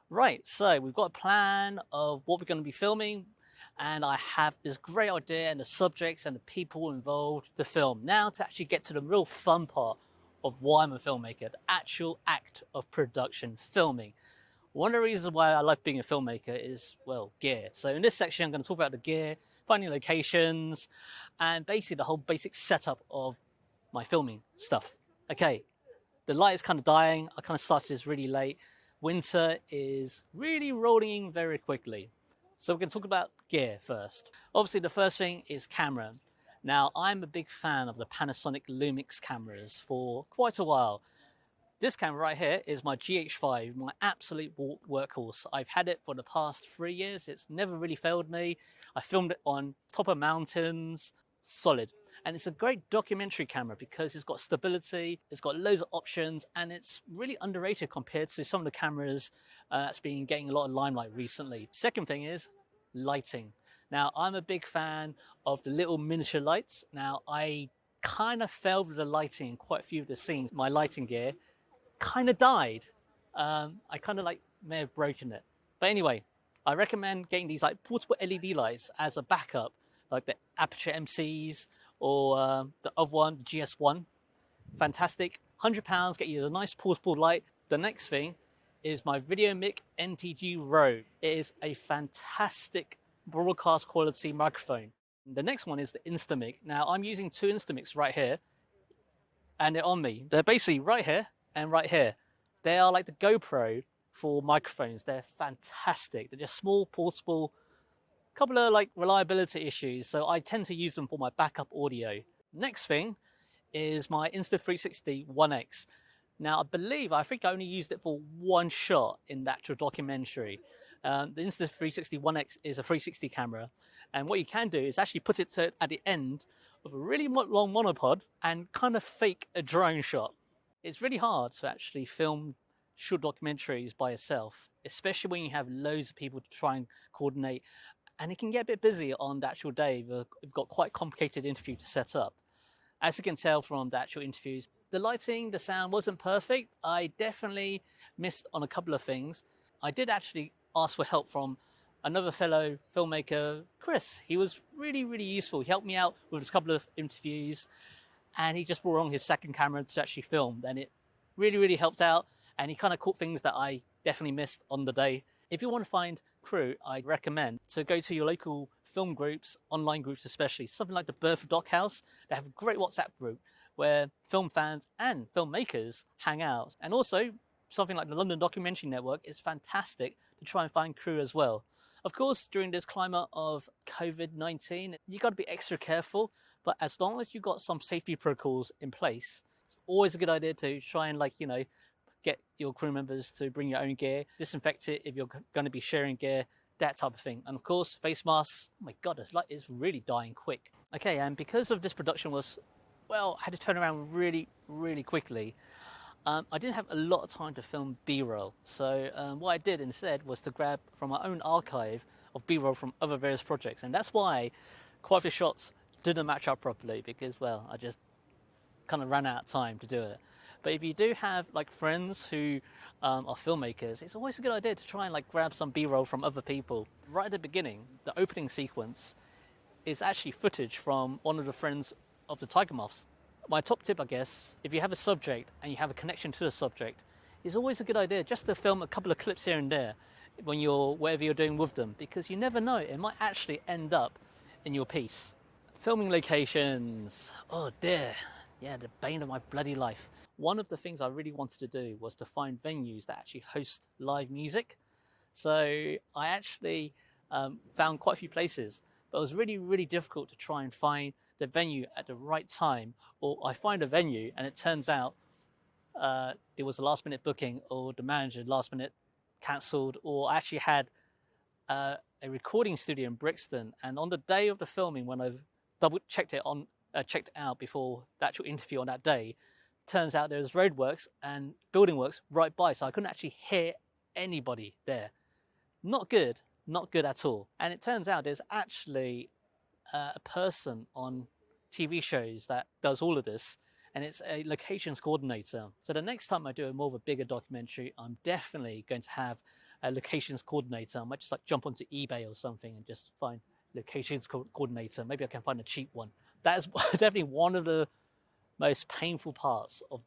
Right, so we've got a plan of what we're going to be filming, and I have this great idea and the subjects and the people involved to film. Now, to actually get to the real fun part of why I'm a filmmaker, the actual act of production, filming. One of the reasons why I love being a filmmaker is, well, gear. So in this section, I'm going to talk about the gear, finding locations, and basically the whole basic setup of my filming stuff. Okay, the light is kind of dying. I kind of started this really late. Winter is really rolling in very quickly. So we're going to talk about gear first. Obviously, the first thing is camera. Now, I'm a big fan of the Panasonic Lumix cameras for quite a while. This camera right here is my GH5, my absolute workhorse. I've had it for the past 3 years. It's never really failed me. I filmed it on top of mountains, solid. And it's a great documentary camera because it's got stability, it's got loads of options, and it's really underrated compared to some of the cameras that's been getting a lot of limelight recently. Second thing is lighting. Now, I'm a big fan of the little miniature lights. Now, I kind of failed with the lighting in quite a few of the scenes. My lighting gear kind of died. I kind of may have broken it. But anyway, I recommend getting these like portable LED lights as a backup, like the Aperture MCs or the other one, the GS1. Fantastic. £100, get you a nice portable light. The next thing is my VideoMic NTG Rode. It is a fantastic broadcast quality microphone. The next one is the Instamic. Now I'm using two Instamics right here, and they're on me. They're basically right here and right here. They are like the GoPro for microphones. They're fantastic. They're just small, portable, couple of like reliability issues, so I tend to use them for my backup audio. Next thing is my Insta360 1X. Now I think I only used it for one shot in the actual documentary. The Insta360 1X is a 360 camera, and what you can do is actually put it at the end of a really long monopod and kind of fake a drone shot. It's really hard to actually film short documentaries by yourself, especially when you have loads of people to try and coordinate, and it can get a bit busy on the actual day. We've got quite a complicated interview to set up. As you can tell from the actual interviews, the lighting, the sound wasn't perfect. I definitely missed on a couple of things. I did actually ask for help from another fellow filmmaker, Chris. He was really, really useful. He helped me out with a couple of interviews, and he just brought along his second camera to actually film. And it really, really helped out. And he kind of caught things that I definitely missed on the day. If you want to find crew, I recommend to go to your local film groups, online groups especially, something like the Birth of DocHouse. They have a great WhatsApp group where film fans and filmmakers hang out. And also, something like the London Documentary Network is fantastic to try and find crew as well. Of course, during this climate of COVID-19, you got to be extra careful, but as long as you've got some safety protocols in place, it's always a good idea to try and get your crew members to bring your own gear, disinfect it if you're going to be sharing gear, that type of thing. And of course, face masks. Oh my God, this light is really dying quick. Okay, and because of this production I had to turn around really, really quickly. I didn't have a lot of time to film B-roll. So what I did instead was to grab from my own archive of B-roll from other various projects. And that's why quite a few shots didn't match up properly because, I just kind of ran out of time to do it. But if you do have like friends who are filmmakers, it's always a good idea to try and grab some B-roll from other people. Right at the beginning, the opening sequence is actually footage from one of the friends of the tiger moths. My top tip, I guess, if you have a subject and you have a connection to the subject, it's always a good idea just to film a couple of clips here and there when whatever you're doing with them, because you never know, it might actually end up in your piece. Filming locations, oh dear, yeah, the bane of my bloody life. One of the things I really wanted to do was to find venues that actually host live music. So I actually found quite a few places, but it was really, really difficult to try and find the venue at the right time. Or I find a venue and it turns out it was a last minute booking, or the manager last minute cancelled, or I actually had a recording studio in Brixton. And on the day of the filming, when I double checked it out before the actual interview on that day, turns out there was roadworks and building works right by, so I couldn't actually hear anybody there. Not good at all. And it turns out there's actually a person on TV shows that does all of this, and it's a locations coordinator. So the next time I do a more of a bigger documentary, I'm definitely going to have a locations coordinator. I might just like jump onto eBay or something and just find locations coordinator. Maybe I can find a cheap one. That is definitely one of the most painful parts of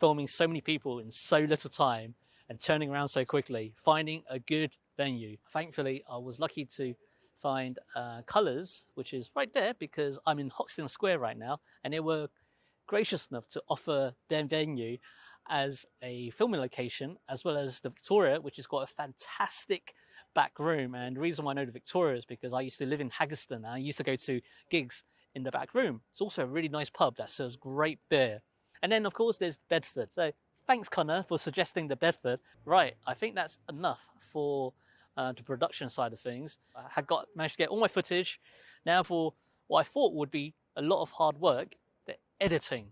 filming so many people in so little time and turning around so quickly, finding a good venue. Thankfully, I was lucky to find Colours, which is right there because I'm in Hoxton Square right now, and they were gracious enough to offer their venue as a filming location, as well as the Victoria, which has got a fantastic back room. And the reason why I know the Victoria is because I used to live in Haggerston and I used to go to gigs in the back room. It's also a really nice pub that serves great beer. And then, of course, there's Bedford. So thanks, Connor, for suggesting the Bedford. Right, I think that's enough for the production side of things. I had managed to get all my footage. Now for what I thought would be a lot of hard work, the editing.